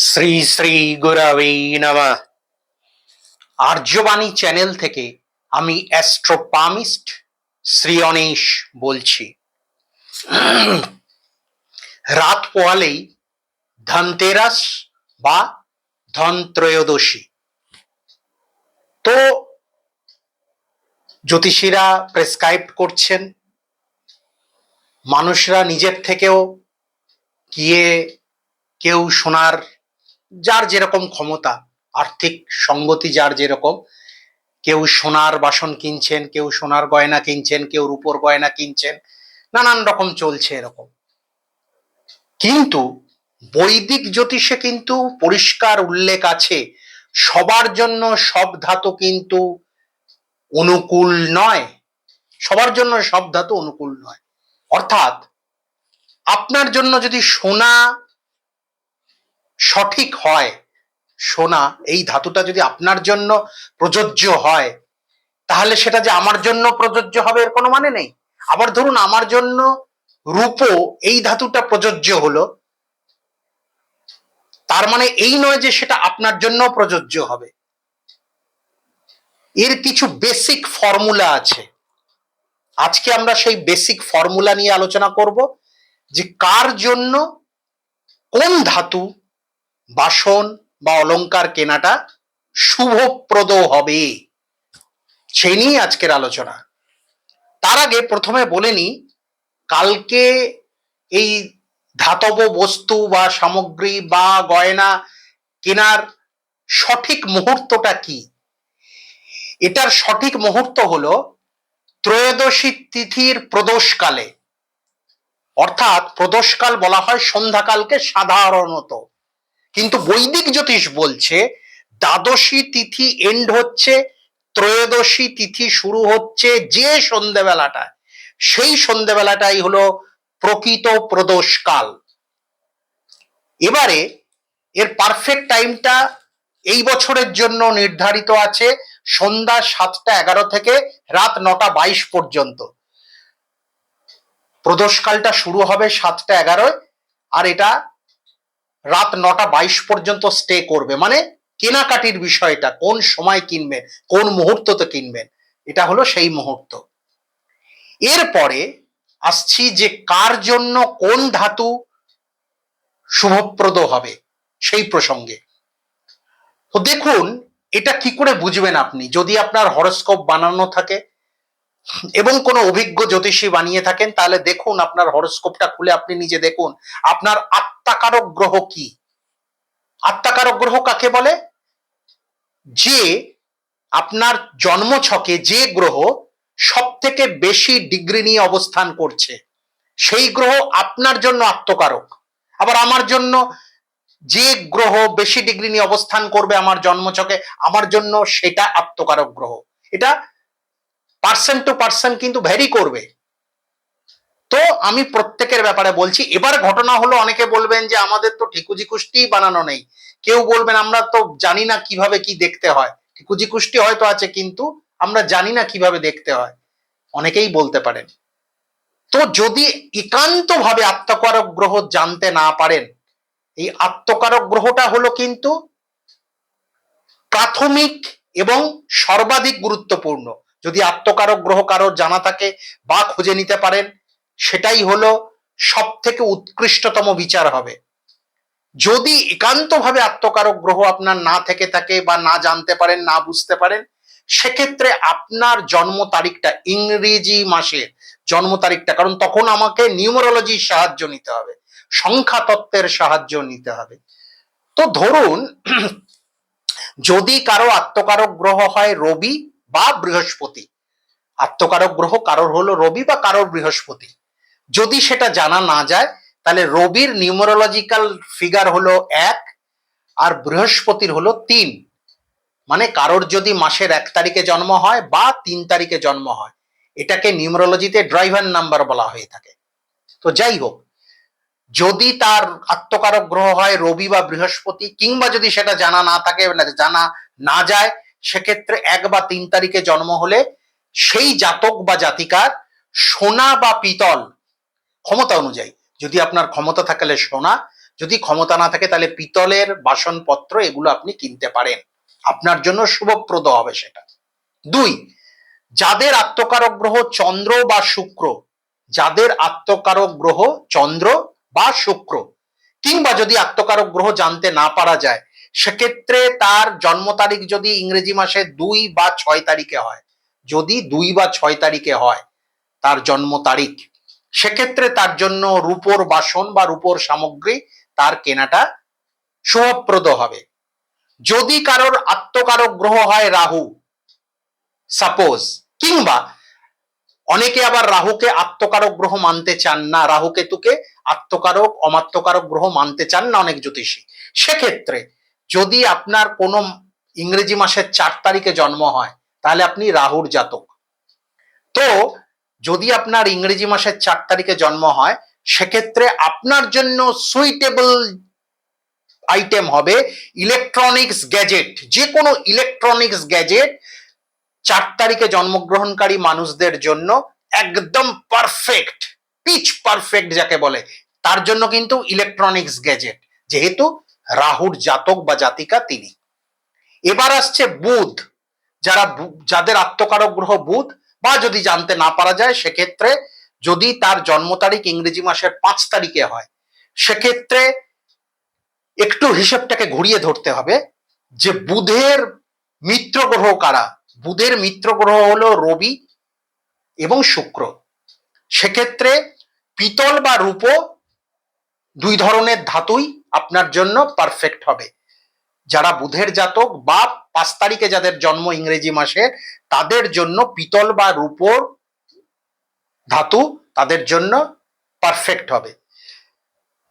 শ্রী শ্রী গুরবে নমঃ। আর্যবাণী চ্যানেল থেকে আমি অ্যাস্ট্রোপামিস্ট শ্রী অনিশ বলছি। রাত পোয়ালেই ধনতেরাস বা ধনত্রয়োদশী। তো জ্যোতিষীরা প্রেসক্রাইব করছেন, মানুষরা নিজের থেকেও গিয়ে কেউ শোনার, যার যেরকম ক্ষমতা, আর্থিক সঙ্গতি যার যেরকম, কেউ সোনার বাসন কিনছেন, কেউ সোনার গয়না কিনছেন, কেউ রূপোর গয়না কিনছেন, নানান রকম চলছে এরকম। কিন্তু বৈদিক জ্যোতিষে কিন্তু পরিষ্কার উল্লেখ আছে, সবার জন্য সব ধাতু কিন্তু অনুকূল নয়। সবার জন্য সব ধাতু অনুকূল নয়। অর্থাৎ আপনার জন্য যদি সোনা সঠিক হয়, সোনা এই ধাতুটা যদি আপনার জন্য প্রযোজ্য হয়, তাহলে সেটা যে আমার জন্য প্রযোজ্য হবে এর কোনো মানে নেই। আবার ধরুন আমার জন্য রূপো এই ধাতুটা প্রযোজ্য হলো, তার মানে এই নয় যে সেটা আপনার জন্য প্রযোজ্য হবে। এর কিছু বেসিক ফর্মুলা আছে। আজকে আমরা সেই বেসিক ফর্মুলা নিয়ে আলোচনা করব, যে কার জন্য কোন ধাতু বাসন বা অলংকার কেনাটা শুভপ্রদ হবে, সেই নিয়ে আজকের আলোচনা। তার আগে প্রথমে বলে নিই, কালকে এই ধাতব বস্তু বা সামগ্রী বা গয়না কেনার সঠিক মুহূর্তটা কি। এটার সঠিক মুহূর্ত হলো ত্রয়োদশী তিথির প্রদোষকালে, অর্থাৎ প্রদোষকাল বলা হয় সন্ধ্যাকালকে সাধারণত, কিন্তু বৈদিক জ্যোতিষ বলছে দ্বাদশী তিথি এন্ড হচ্ছে, ত্রয়োদশী তিথি শুরু হচ্ছে যে সন্ধ্যেবেলাটা, সেই সন্ধ্যেবেলাটাই হলো প্রকৃত প্রদোষকাল। এবারে এর পারফেক্ট টাইমটা এই বছরের জন্য নির্ধারিত আছে সন্ধ্যা 7টা 11 থেকে রাত 9টা 22 পর্যন্ত। প্রদোষকালটা শুরু হবে 7টা 11, আর এটা রাত 9টা 22 পর্যন্ত স্টে করবে। মানে কেনাকাটির বিষয়টা, কোন সময় কিনবেন, কোন মুহূর্ততে কিনবেন, এটা হলো সেই মুহূর্ত। এরপরে আসছি যে কার জন্য কোন ধাতু শুভপ্রদ হবে সেই প্রসঙ্গে। তো দেখুন, এটা কি করে বুঝবেন আপনি, যদি আপনার হরোস্কোপ বানানো থাকে এবং কোনো অভিজ্ঞ জ্যোতিষী বানিয়ে থাকেন, তাহলে দেখুন আপনার হরোস্কোপটা খুলে আপনি নিজে দেখুন আপনার আত্মাকারক গ্রহ কি। আত্মাকারক গ্রহ কাকে বলে? যে আপনার জন্মছকে যে গ্রহ সব থেকে বেশি ডিগ্রি নিয়ে অবস্থান করছে, সেই গ্রহ আপনার জন্য আত্মকারক। আবার আমার জন্য যে গ্রহ বেশি ডিগ্রি নিয়ে অবস্থান করবে আমার জন্মছকে, আমার জন্য সেটা আত্মকারক গ্রহ। এটা পার্সন টু পার্সন কিন্তু ভ্যারি করবে। তো আমি প্রত্যেকের ব্যাপারে বলছি। এবার ঘটনা হলো, অনেকে বলবেন যে আমাদের তো ঠিকুজি কুষ্টি বানানো নেই, কেউ বলবেন আমরা তো জানি না কিভাবে কি দেখতে হয়। ঠিকুজি কুষ্টি হয়তো আছে, কিন্তু আমরা জানি না কিভাবে দেখতে হয়, অনেকেই বলতে পারেন। তো যদি একান্ত ভাবে আত্মকারক গ্রহ জানতে না পারেন, এই আত্মকারক গ্রহটা হলো কিন্তু প্রাথমিক এবং সর্বাধিক গুরুত্বপূর্ণ। যদি আত্মকারক গ্রহ কারোর জানা থাকে বা খুঁজে নিতে পারেন, সেটাই হলো সব থেকে উৎকৃষ্টতম বিচার হবে। যদি একান্তভাবে আত্মকারক গ্রহ আপনার না থেকে থাকে বা না জানতে পারেন, না বুঝতে পারেন, সেক্ষেত্রে আপনার জন্ম তারিখটা, ইংরেজি মাসের জন্ম তারিখটা, কারণ তখন আমাকে নিউমারোলজির সাহায্য নিতে হবে, সংখ্যা তত্ত্বের সাহায্য নিতে হবে। তো ধরুন, যদি কারো আত্মকারক গ্রহ হয় রবি বা বৃহস্পতি, আত্মকারক গ্রহ কারোর হলো রবি বা কারোর বৃহস্পতি, যদি সেটা জানা না যায়, তাহলে রবির নিউমারোলজিক্যাল ফিগার হলো 1 আর বৃহস্পতির হলো 3। মানে কারোর যদি মাসের 1 তারিখে জন্ম হয় বা 3 তারিখে জন্ম হয়, এটাকে নিউমারোলজিতে ড্রাইভার নাম্বার বলা হয়ে থাকে। তো যাই হোক, যদি তার আত্মকারক গ্রহ হয় রবি বা বৃহস্পতি, কিংবা যদি সেটা জানা না থাকে, জানা না যায়, সেক্ষেত্রে 1 বা 3 তারিখে জন্ম হলে সেই জাতক বা জাতিকার সোনা বা পিতল ক্ষমতা অনুযায়ী, যদি আপনার ক্ষমতা থাকলে সোনা, যদি ক্ষমতা না থাকে তাহলে পিতলের বাসনপত্র এগুলো আপনি কিনতে পারেন, আপনার জন্য শুভপ্রদ হবে সেটা। 2, যাদের আত্মকারক গ্রহ চন্দ্র বা শুক্র, যাদের আত্মকারক গ্রহ চন্দ্র বা শুক্র, কিংবা যদি আত্মকারক গ্রহ জানতে না পারা যায় সেক্ষেত্রে তার জন্ম তারিখ যদি ইংরেজি মাসে 2 বা 6 তারিখে হয়, যদি 2 বা 6 তারিখে হয় তার জন্ম তারিখ, সেক্ষেত্রে তার জন্য রূপোর বাসন বা রূপোর সামগ্রী তার কেনাটা শুভপ্রদ হবে। যদি কারোর আত্মকারক গ্রহ হয় রাহু সাপোজ, কিংবা অনেকে আবার রাহুকে আত্মকারক গ্রহ মানতে চান না, রাহু কেতুকে আত্মকারক অমাত্মকারক গ্রহ মানতে চান না অনেক জ্যোতিষী, সেক্ষেত্রে যদি আপনার কোনো ইংরেজি মাসের 4 তারিখে জন্ম হয় তাহলে আপনি রাহুর জাতক। তো যদি আপনার ইংরেজি মাসের 4 তারিখে জন্ম হয় সেক্ষেত্রে আপনার জন্য সুইটেবল আইটেম হবে ইলেকট্রনিক্স গ্যাজেট, যে কোনো ইলেকট্রনিক্স গ্যাজেট 4 তারিখে জন্মগ্রহণকারী মানুষদের জন্য একদম পারফেক্ট, পিচ পারফেক্ট যাকে বলে, তার জন্য কিন্তু ইলেকট্রনিক্স গ্যাজেট, যেহেতু রাহুর জাতক বা জাতিকা তিনি। এবার আসছে বুধ, যাদের আত্মকারক গ্রহ বুধ, বা যদি জানতে না পারা যায় সেক্ষেত্রে যদি তার জন্ম তারিখ ইংরেজি মাসের 5 তারিখে হয় সেক্ষেত্রে একটু হিসেবটাকে ঘুরিয়ে ধরতে হবে যে বুধের মিত্র গ্রহ কারা। বুধের মিত্র গ্রহ হলো রবি এবং শুক্র, সেক্ষেত্রে পিতল বা রূপো 2 ধরনের ধাতুই আপনার জন্য পারফেক্ট হবে। যারা বুধের জাতক বা 5 তারিখে যাদের জন্ম ইংরেজি মাসে তাদের জন্য পিতল বা রূপোর ধাতু তাদের জন্য পারফেক্ট হবে।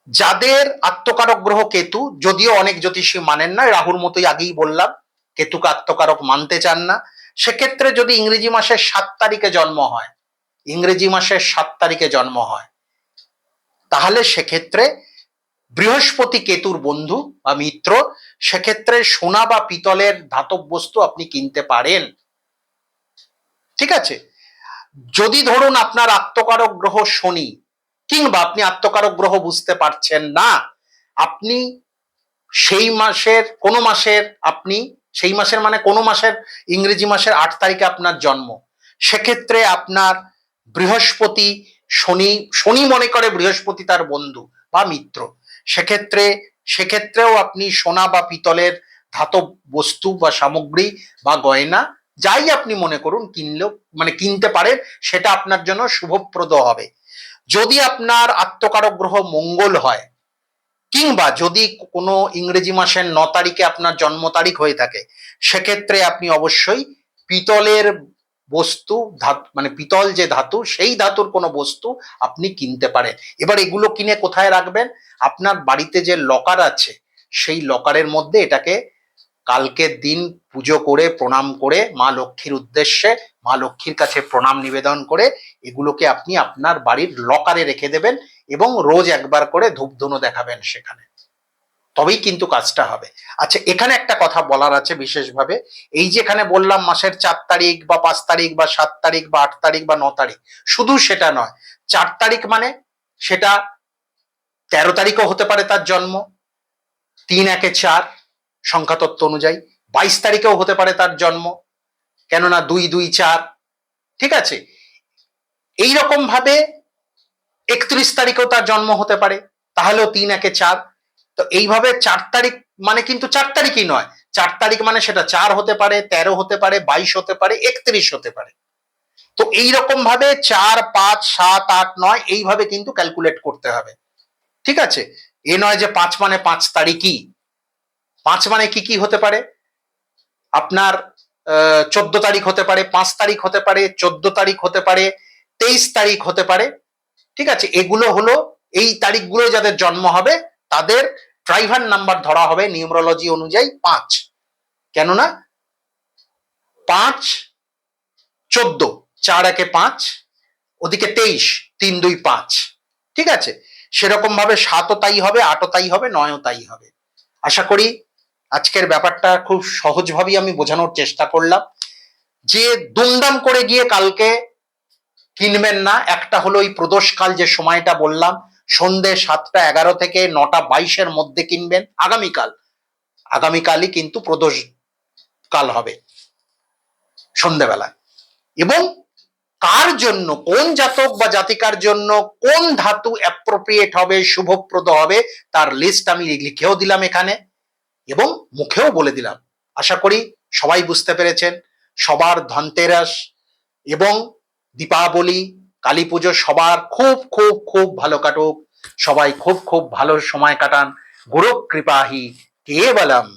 যাদের আত্মকারক গ্রহ কেতু, যদিও অনেক জ্যোতিষী মানেন না, রাহুর মতোই আগেই বললাম কেতুকে আত্মকারক মানতে চান না, সেক্ষেত্রে যদি ইংরেজি মাসের 7 তারিখে জন্ম হয়, ইংরেজি মাসের 7 তারিখে জন্ম হয় তাহলে সেক্ষেত্রে বৃহস্পতি কেতুর বন্ধু বা মিত্র, সেক্ষেত্রে সোনা বা পিতলের ধাতব বস্তু আপনি কিনতে পারেন। ঠিক আছে, যদি ধরুন আপনার আত্মকারক গ্রহ শনি, কিংবা আপনি আত্মকারক গ্রহ বুঝতে পারছেন না, আপনি সেই মাসের কোনো মাসের, আপনি সেই মাসের মানে কোনো মাসের ইংরেজি মাসের 8 তারিখে আপনার জন্ম, সেক্ষেত্রে আপনার বৃহস্পতি শনি, শনি মনে করে বৃহস্পতি তার বন্ধু বা মিত্র, সেক্ষেত্রেও আপনি সোনা বা পিতলের ধাতব বস্তু বা সামগ্রী বা গয়না যাই আপনি মনে করুন কিনলেও মানে কিনতে পারেন, সেটা আপনার জন্য শুভপ্রদ হবে। যদি আপনার আত্মকারক গ্রহ মঙ্গল হয়, কিংবা যদি কোনো ইংরেজি মাসের 9 তারিখে আপনার জন্ম তারিখ হয়ে থাকে সেক্ষেত্রে আপনি অবশ্যই পিতলের বস্তু, মানে পিতল যে ধাতু সেই ধাতুর কোনো বস্তু আপনি কিনতে পারেন। এবার এগুলো কিনে কোথায় রাখবেন? আপনার বাড়িতে যে লকার আছে সেই লকারের মধ্যে এটাকে কালকের দিন পুজো করে প্রণাম করে মা লক্ষ্মীর উদ্দেশ্যে, মা লক্ষ্মীর কাছে প্রণাম নিবেদন করে এগুলোকে আপনি আপনার বাড়ির লকারে রেখে দেবেন এবং রোজ একবার করে ধূপধুনো দেখাবেন সেখানে, তবেই কিন্তু কাজটা হবে। আচ্ছা, এখানে একটা কথা বলার আছে বিশেষভাবে, এই যে এখানে বললাম মাসের 4 তারিখ বা 5 তারিখ বা 7 তারিখ বা 8 তারিখ বা 9 তারিখ, শুধু সেটা নয়, 4 তারিখ মানে সেটা 13 তারিখও হতে পারে তার জন্ম, 3-1-4 সংখ্যাতত্ত্ব অনুযায়ী, 22 তারিখেও হতে পারে তার জন্ম, কেননা 2-2-4, ঠিক আছে, এইরকম ভাবে 31 তারিখেও তার জন্ম হতে পারে, তাহলেও 3-1-4। তো এইভাবে 4 তারিখ মানে কিন্তু 4 তারিখই নয়, 4 তারিখ মানে সেটা 4 হতে পারে, 13 হতে পারে, 22 হতে পারে, 31 হতে পারে। তো এইরকম ভাবে 4, 5, 7, 8, 9 এইভাবে কিন্তু ক্যালকুলেট করতে হবে। ঠিক আছে, এ নয় যে 5 মানে 5 তারিখই। 5 মানে কি কি হতে পারে? আপনার 14 তারিখ হতে পারে, 5 তারিখ হতে পারে, 14 তারিখ হতে পারে, 23 তারিখ হতে পারে। ঠিক আছে, এগুলো হলো এই তারিখগুলো যাদের জন্ম হবে তাদের ড্রাইভার নাম্বার ধরা হবে নিউমারোলজি অনুযায়ী 5, কেননা 5, 14, 4-1-5, ওদিকে 23, 3-2-5। ঠিক আছে, সেরকম ভাবে 7ও তাই হবে, 8ও তাই হবে, 9ও তাই হবে। আশা করি আজকের ব্যাপারটা খুব সহজভাবেই আমি বোঝানোর চেষ্টা করলাম। যে দুমদাম করে গিয়ে কালকে কিনবেন না, একটা হলো ওই প্রদোষকাল যে সময়টা বললাম সন্ধে 7টা 11 থেকে 9টা 22-এর মধ্যে কিনবেন। আগামীকালই কিন্তু প্রদোষ কাল হবে সন্ধেবেলায়। এবং কার জন্য, কোন জাতক বা জাতিকার জন্য কোন ধাতু অ্যাপ্রোপ্রিয়েট হবে, শুভপ্রদ হবে, তার লিস্ট আমি লিখেও দিলাম এখানে এবং মুখেও বলে দিলাম। আশা করি সবাই বুঝতে পেরেছেন। সবার ধনতেরাস এবং দীপাবলি, কালী পুজো সবার খুব খুব খুব ভালো কাটুক। সবাই খুব খুব ভালো সময় কাটান। গুরু কৃপাহি কেবলম।